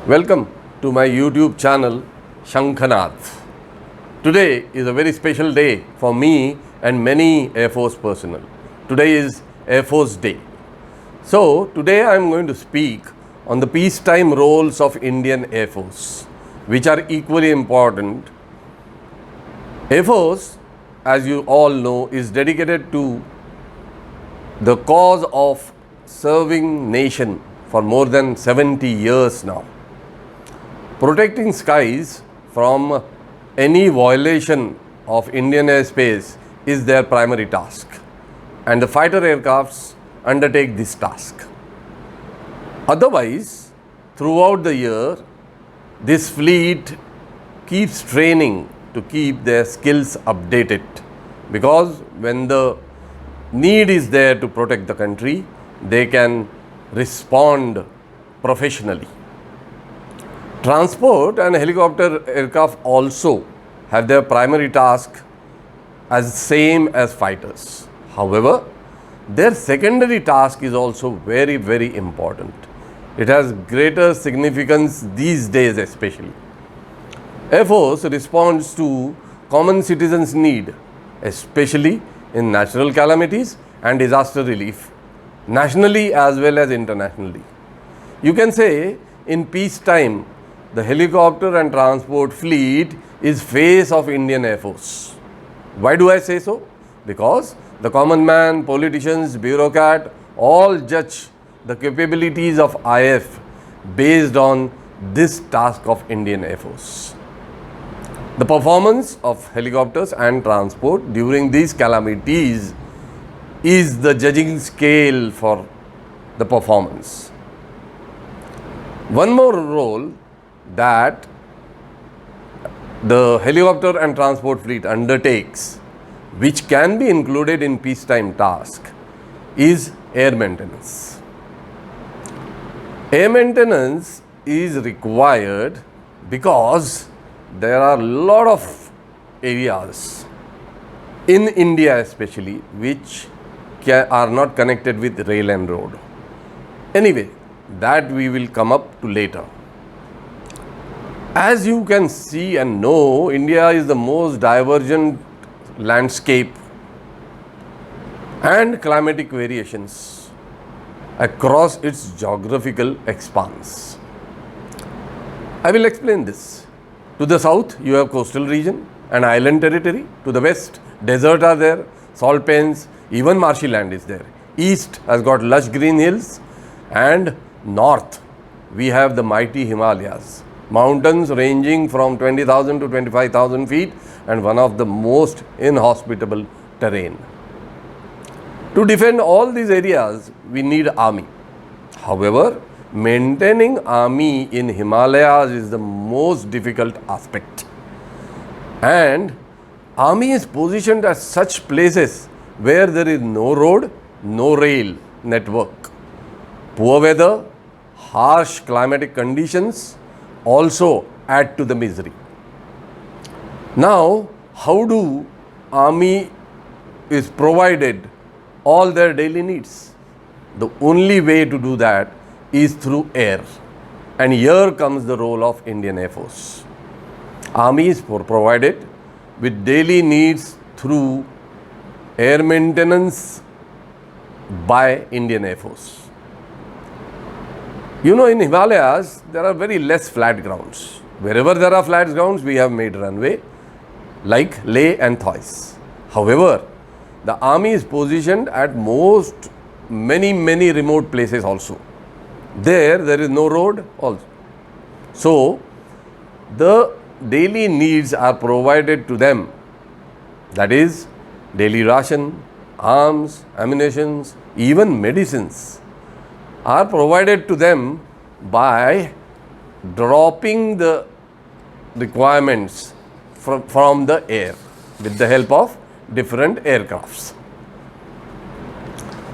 Welcome to my YouTube channel Shankhanath. Today is a very special day for me and many Air Force personnel. Today is Air Force Day. So today I am going to speak on the peacetime roles of Indian Air Force, which are equally important. Air Force, as you all know, is dedicated to the cause of serving nation for more than 70 years now. Protecting skies from any violation of Indian airspace is their primary task, and the fighter aircrafts undertake this task. Otherwise, throughout the year, this fleet keeps training to keep their skills updated, because when the need is there to protect the country, they can respond professionally. Transport and helicopter aircraft also have their primary task as same as fighters. However, their secondary task is also very important. It has greater significance these days especially. Air Force responds to common citizens' need, especially in natural calamities and disaster relief, nationally as well as internationally. You can say in peacetime, the helicopter and transport fleet is face of Indian Air Force. Why do I say so? Because the common man, politicians, bureaucrat all judge the capabilities of IF based on this task of Indian Air Force. The performance of helicopters and transport during these calamities is the judging scale for the performance. One more role that the helicopter and transport fleet undertakes, which can be included in peacetime task, is air maintenance. Air maintenance is required because there are a lot of areas in India especially which are not connected with rail and road. Anyway, that we will come up to later. As you can see and know, India is the most divergent landscape and climatic variations across its geographical expanse. I will explain this. To the south, you have coastal region and island territory. To the west, desert are there, salt plains, even marshy land is there. East has got lush green hills, and north we have the mighty Himalayas. Mountains ranging from 20,000 to 25,000 feet and one of the most inhospitable terrain. To defend all these areas, we need army. However, maintaining army in Himalayas is the most difficult aspect. And army is positioned at such places where there is no road, no rail network. Poor weather, harsh climatic conditions also add to the misery. Now, how do army is provided all their daily needs? The only way to do that is through air, and here comes the role of Indian Air Force. Army is provided with daily needs through air maintenance by Indian Air Force. You know, in Himalayas, there are very less flat grounds. Wherever there are flat grounds, we have made runway, like Leh and Thois. However, the army is positioned at many remote places also. There is no road also. So, the daily needs are provided to them. That is, daily ration, arms, ammunitions, even medicines are provided to them by dropping the requirements from the air with the help of different aircrafts.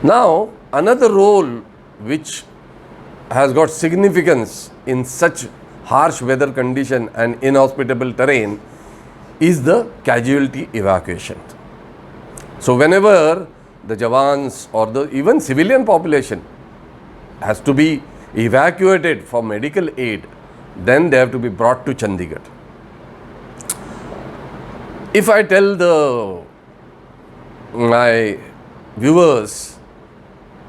Now, another role which has got significance in such harsh weather condition and inhospitable terrain is the casualty evacuation. So, whenever the Jawans or the even civilian population has to be evacuated for medical aid, Then they have to be brought to Chandigarh. If I tell my viewers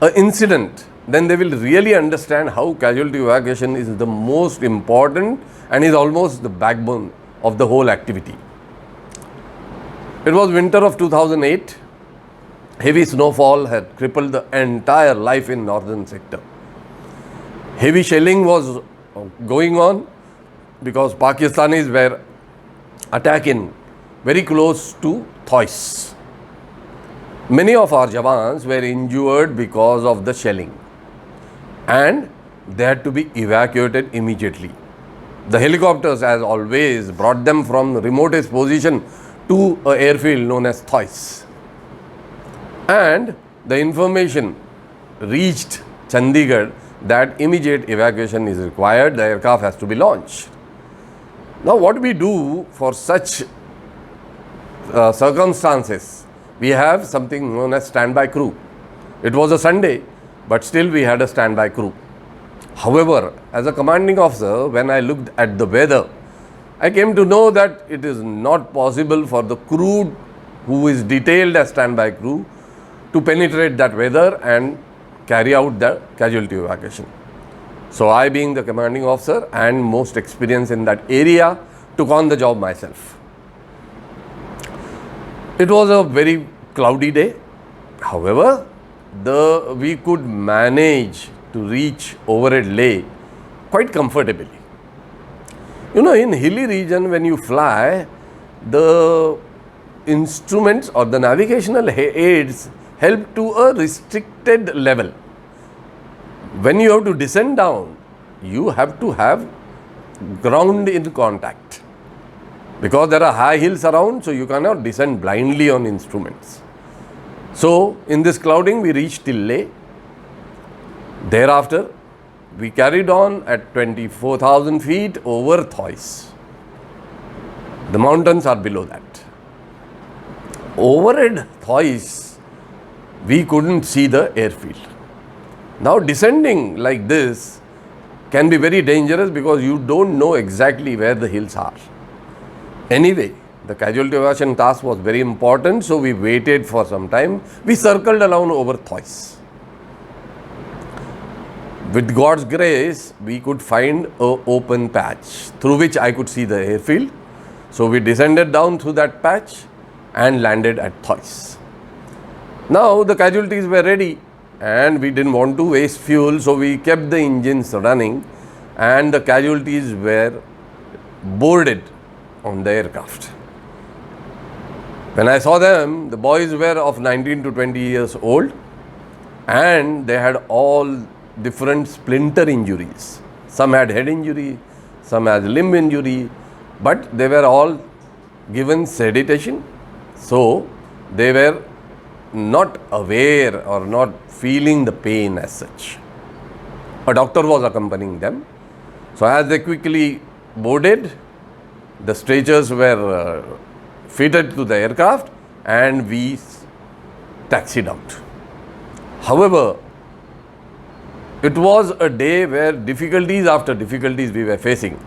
an incident, then they will really understand how casualty evacuation is the most important and is almost the backbone of the whole activity. It was winter of 2008. Heavy snowfall had crippled the entire life in northern sector. Heavy shelling was going on because Pakistanis were attacking very close to Thois. Many of our Jawans were injured because of the shelling and they had to be evacuated immediately. The helicopters, as always, brought them from the remotest position to an airfield known as Thois. And the information reached Chandigarh that immediate evacuation is required, the aircraft has to be launched. Now, what we do for such circumstances? We have something known as standby crew. It was a Sunday, but still we had a standby crew. However, as a commanding officer, when I looked at the weather, I came to know that it is not possible for the crew who is detailed as standby crew to penetrate that weather and carry out the casualty evacuation. So I, being the commanding officer and most experienced in that area, took on the job myself. It was a very cloudy day. However, we could manage to reach Overhead Leh quite comfortably. You know, in hilly region, when you fly, the instruments or the navigational aids help to a restricted level. When you have to descend down, you have to have ground in contact because there are high hills around, so you cannot descend blindly on instruments. So, in this clouding, we reached till Leh. Thereafter, we carried on at 24,000 feet over Thois. The mountains are below that. Overhead Thois, we couldn't see the airfield. Now, descending like this can be very dangerous because you don't know exactly where the hills are. Anyway, the casualty evacuation task was very important, so we waited for some time. We circled around over Thois. With God's grace, we could find an open patch through which I could see the airfield. So we descended down through that patch and landed at Thois. Now the casualties were ready and we didn't want to waste fuel, so we kept the engines running and the casualties were boarded on the aircraft. When I saw them, the boys were of 19 to 20 years old and they had all different splinter injuries. Some had head injury, some had limb injury, but they were all given sedation. So they were not aware or not feeling the pain as such. A doctor was accompanying them. So as they quickly boarded, the stretchers were fitted to the aircraft and we taxied out. However, it was a day where difficulties after difficulties we were facing.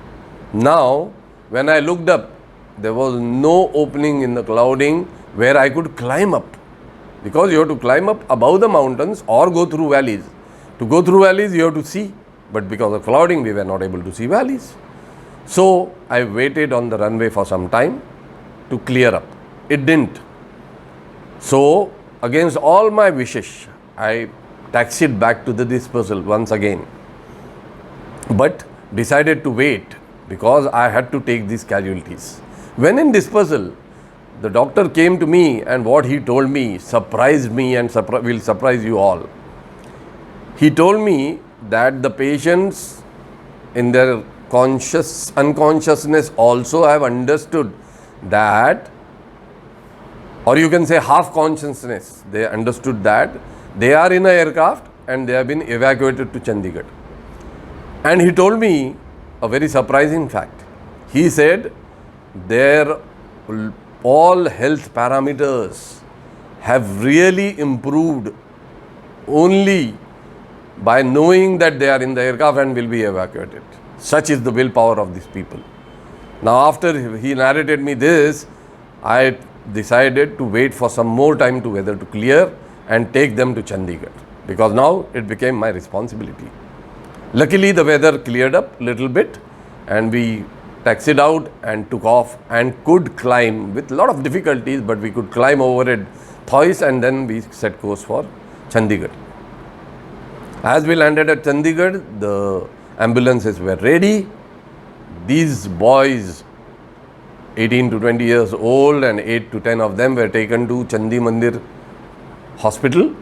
Now, when I looked up, there was no opening in the clouding where I could climb up. Because you have to climb up above the mountains or go through valleys. To go through valleys, you have to see. But because of clouding, we were not able to see valleys. So, I waited on the runway for some time to clear up. It didn't. So, against all my wishes, I taxied back to the dispersal once again, but decided to wait because I had to take these casualties. When in dispersal, the doctor came to me and what he told me surprised me and will surprise you all. He told me that the patients in their unconsciousness also have understood that, or you can say half consciousness, they understood that they are in an aircraft and they have been evacuated to Chandigarh. And he told me a very surprising fact. He said their all health parameters have really improved only by knowing that they are in the aircraft and will be evacuated. Such is the willpower of these people. Now, after he narrated me this, I decided to wait for some more time to weather to clear and take them to Chandigarh, because now it became my responsibility. Luckily, the weather cleared up little bit and we taxied out and took off and could climb with a lot of difficulties, but we could climb over it twice, and then we set course for Chandigarh. As we landed at Chandigarh, the ambulances were ready. These boys, 18 to 20 years old, and 8 to 10 of them were taken to Chandi Mandir hospital.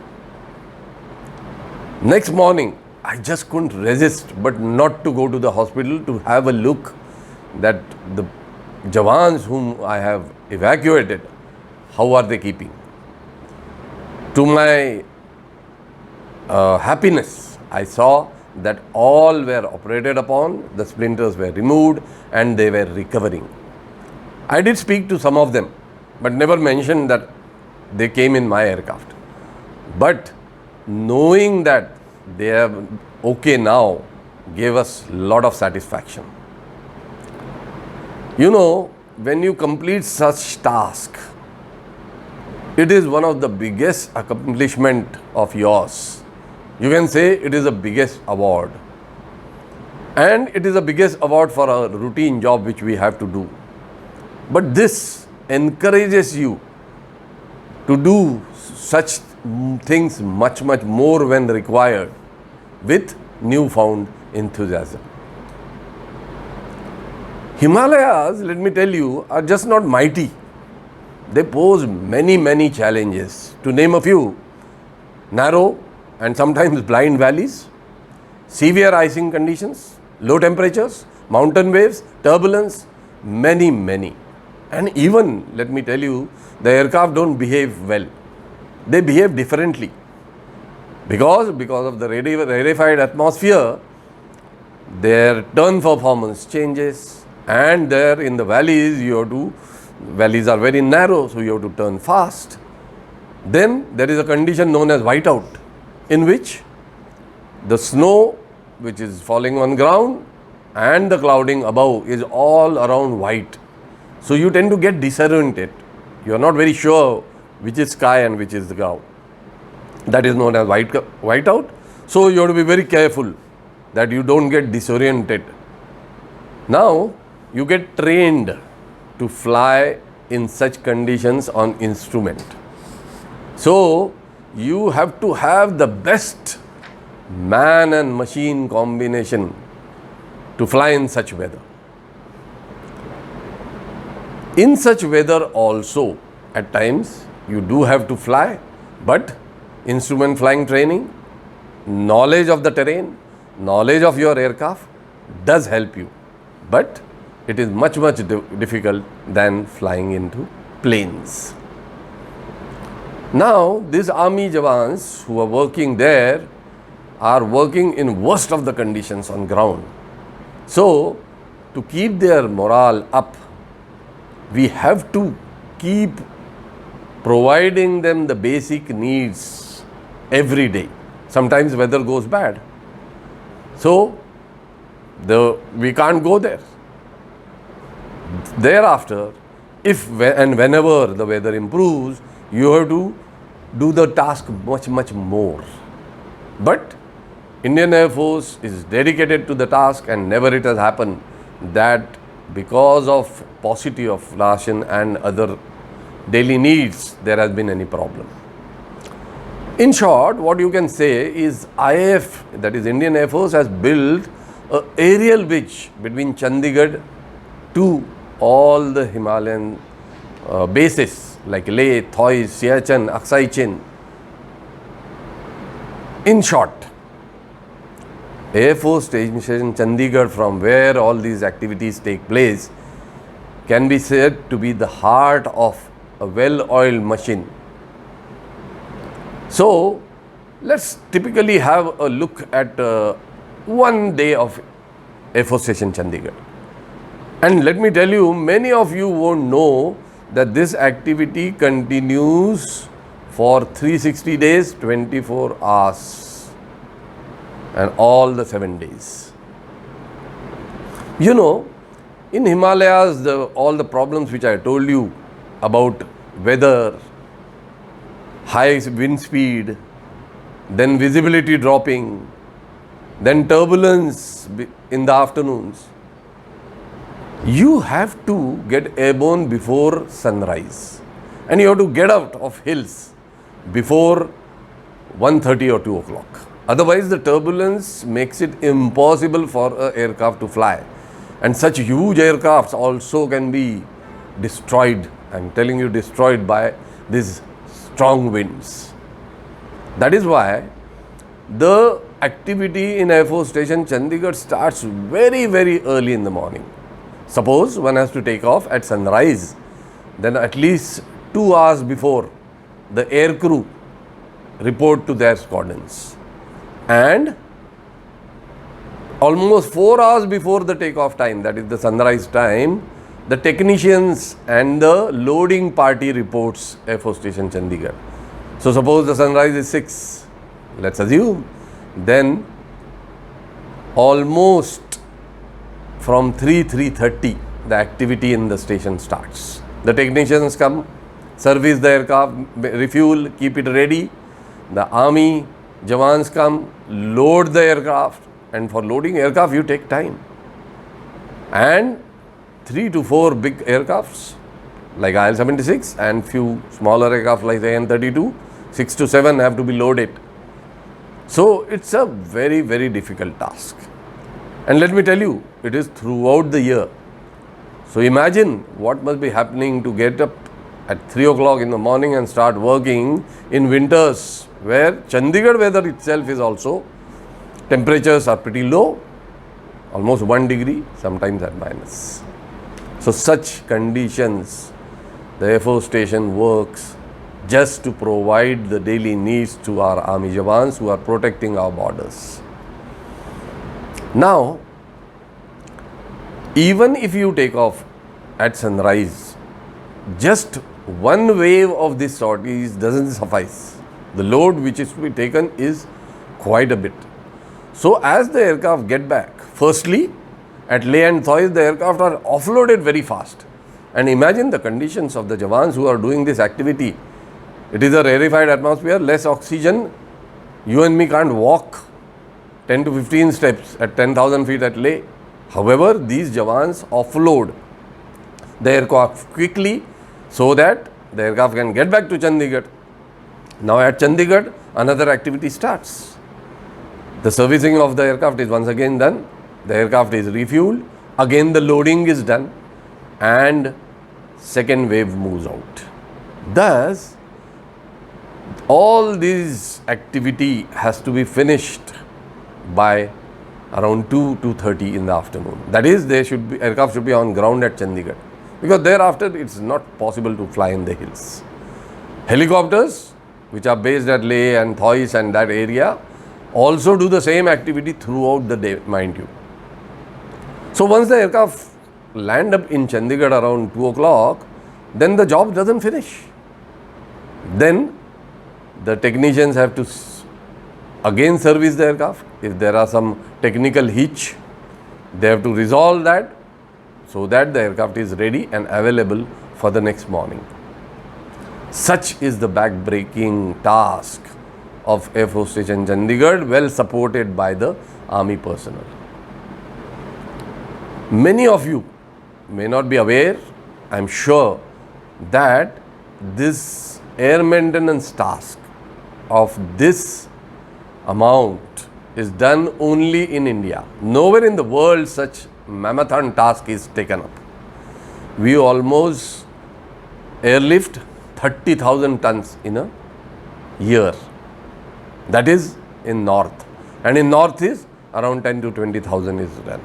Next morning, I just couldn't resist but not to go to the hospital to have a look that the Jawans whom I have evacuated, how are they keeping. To my happiness, I saw that all were operated upon, the splinters were removed, and they were recovering. I did speak to some of them, but never mentioned that they came in my aircraft. But knowing that they are okay now gave us a lot of satisfaction. You know, when you complete such task, it is one of the biggest accomplishment of yours. You can say it is the biggest award. And it is the biggest award for a routine job which we have to do. But this encourages you to do such things much more when required with newfound enthusiasm. Himalayas, let me tell you, are just not mighty. They pose many challenges. To name a few: narrow and sometimes blind valleys, severe icing conditions, low temperatures, mountain waves, turbulence, many. And even, let me tell you, the aircraft don't behave well. They behave differently. Because of the rarefied atmosphere, their turn performance changes, and there in the valleys, valleys are very narrow, so you have to turn fast. Then there is a condition known as whiteout, in which the snow which is falling on ground and the clouding above is all around white. So you tend to get disoriented. You are not very sure which is sky and which is the ground. That is known as whiteout. So you have to be very careful that you don't get disoriented. Now you get trained to fly in such conditions on instrument. So you have to have the best man and machine combination to fly in such weather. In such weather also, at times, you do have to fly, but instrument flying training, knowledge of the terrain, knowledge of your aircraft does help you. But it is much difficult than flying into planes. Now, these army Jawans who are working there are working in worst of the conditions on ground. So, to keep their morale up, we have to keep providing them the basic needs every day. Sometimes weather goes bad. So, we can't go there. Thereafter, if and whenever the weather improves, you have to do the task much more. But Indian Air Force is dedicated to the task, and never it has happened that because of paucity of ration and other daily needs, there has been any problem. In short, what you can say is IAF, that is Indian Air Force, has built an aerial bridge between Chandigarh to all the Himalayan bases like Leh, Thoi, Siachen, Aksai Chin. In short, Air Force Station Chandigarh, from where all these activities take place, can be said to be the heart of a well-oiled machine. So, let's typically have a look at one day of Air Force Station Chandigarh. And let me tell you, many of you won't know that this activity continues for 360 days, 24 hours, and all the 7 days. You know, in Himalayas, all the problems which I told you about weather, high wind speed, then visibility dropping, then turbulence in the afternoons, you have to get airborne before sunrise, and you have to get out of hills before 1:30 or 2 o'clock. Otherwise, the turbulence makes it impossible for an aircraft to fly. And such huge aircrafts also can be destroyed, I'm telling you, destroyed by these strong winds. That is why the activity in Air Force Station Chandigarh starts very, very early in the morning. Suppose one has to take off at sunrise, then at least 2 hours before, the air crew report to their squadrons, and almost 4 hours before the takeoff time, that is the sunrise time, the technicians and the loading party reports Air Force Station Chandigarh. So suppose the sunrise is 6, let's assume, then almost from 3:30 the activity in the station starts. The technicians come, service the aircraft, refuel, keep it ready. The army Jawans come, load the aircraft, and for loading aircraft you take time. And 3 to 4 big aircrafts like IL-76 and few smaller aircraft like the AN-32, 6 to 7 have to be loaded. So it's a very, very difficult task. And let me tell you, it is throughout the year. So imagine what must be happening to get up at 3 o'clock in the morning and start working in winters, where Chandigarh weather itself is also, temperatures are pretty low, almost 1 degree, sometimes at minus. So such conditions, the Air Force Station works just to provide the daily needs to our army Jawans who are protecting our borders. Now, even if you take off at sunrise, just one wave of this sorties doesn't suffice. The load which is to be taken is quite a bit. So as the aircraft get back, firstly, at Leh and Thois, the aircraft are offloaded very fast. And imagine the conditions of the Jawans who are doing this activity. It is a rarefied atmosphere, less oxygen. You and me can't walk 10 to 15 steps at 10,000 feet at Leh. However, these Jawans offload the aircraft quickly so that the aircraft can get back to Chandigarh. Now at Chandigarh, another activity starts. The servicing of the aircraft is once again done. The aircraft is refueled. Again the loading is done and second wave moves out. Thus, all this activity has to be finished by around 2:30 in the afternoon. That is, aircraft should be on ground at Chandigarh, because thereafter it's not possible to fly in the hills. Helicopters, which are based at Leh and Thois and that area, also do the same activity throughout the day, mind you. So once the aircraft land up in Chandigarh around 2 o'clock, then the job doesn't finish. Then the technicians have to again service the aircraft. If there are some technical hitch, they have to resolve that so that the aircraft is ready and available for the next morning. Such is the back-breaking task of Air Force Station Chandigarh, well supported by the army personnel. Many of you may not be aware, I am sure, that this air maintenance task of this amount is done only in India. Nowhere in the world such mammoth task is taken up. We almost airlift 30,000 tons in a year. That is in north. And in north is around 10 to 20,000 is done.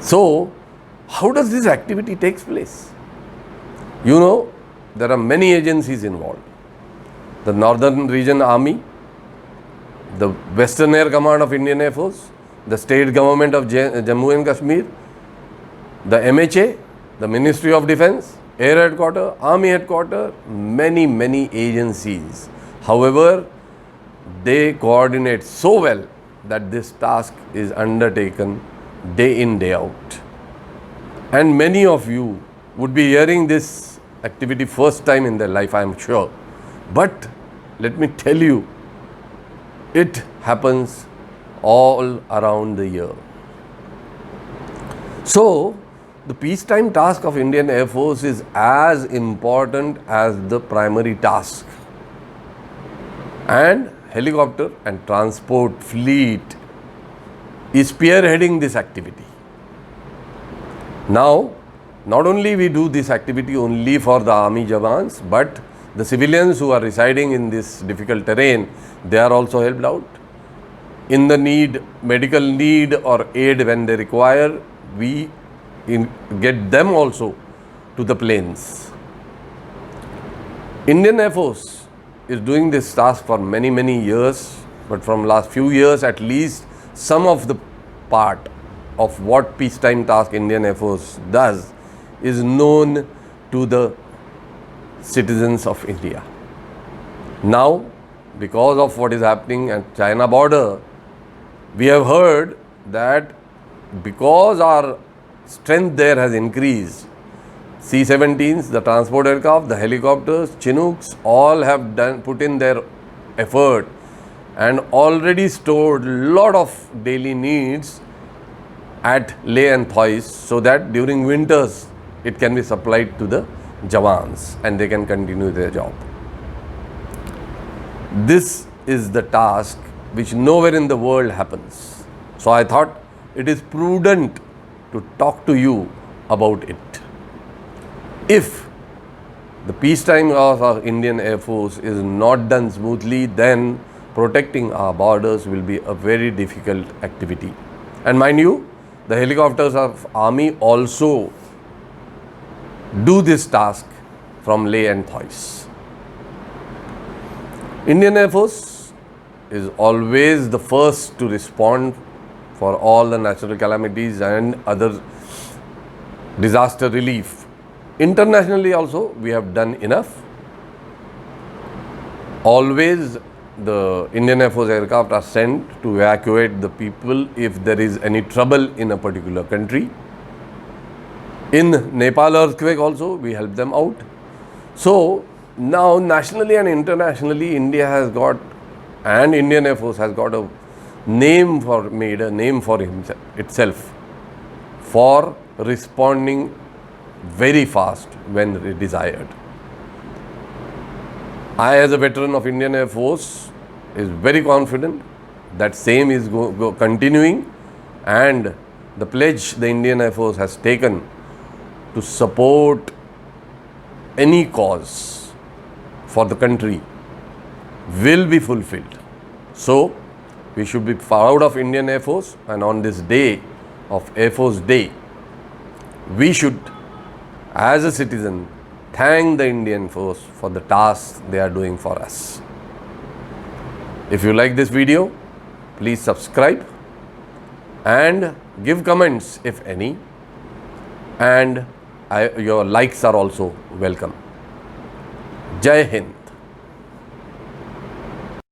So, how does this activity takes place? You know, there are many agencies involved. The Northern Region Army, the Western Air Command of Indian Air Force, the state government of Jammu and Kashmir, the MHA, the Ministry of Defence, Air Headquarters, Army Headquarters, many agencies. However, they coordinate so well that this task is undertaken day in, day out. And many of you would be hearing this activity first time in their life, I am sure. But let me tell you, it happens all around the year. So, the peacetime task of Indian Air Force is as important as the primary task. And helicopter and transport fleet is spearheading this activity. Now, not only we do this activity only for the army jawans, but the civilians who are residing in this difficult terrain, they are also helped out. In the need, medical need or aid when they require, we get them also to the plains. Indian Air Force is doing this task for many years, but from last few years at least, some of the part of what peacetime task Indian Air Force does is known to the citizens of India. Now, because of what is happening at China border, we have heard that because our strength there has increased, C-17s, the transport aircraft, the helicopters, Chinooks, all have put in their effort and already stored lot of daily needs at Leh and Thois, so that during winters it can be supplied to the Jawans and they can continue their job. This is the task which nowhere in the world happens. So I thought it is prudent to talk to you about it. If the peacetime of our Indian Air Force is not done smoothly, then protecting our borders will be a very difficult activity. And mind you, the helicopters of Army also do this task from Leh and Thois. Indian Air Force is always the first to respond for all the natural calamities and other disaster relief. Internationally also, we have done enough. Always the Indian Air Force aircraft are sent to evacuate the people if there is any trouble in a particular country. In Nepal earthquake also, we help them out. So now nationally and internationally, India has got, and Indian Air Force has got made a name for itself for responding very fast when desired. I, as a veteran of Indian Air Force, is very confident that same is continuing, and the pledge the Indian Air Force has taken to support any cause for the country will be fulfilled. So, we should be proud of Indian Air Force, and on this day of Air Force Day, we should, as a citizen, thank the Indian Force for the task they are doing for us. If you like this video, please subscribe and give comments if any, and your likes are also welcome. Jai Hind.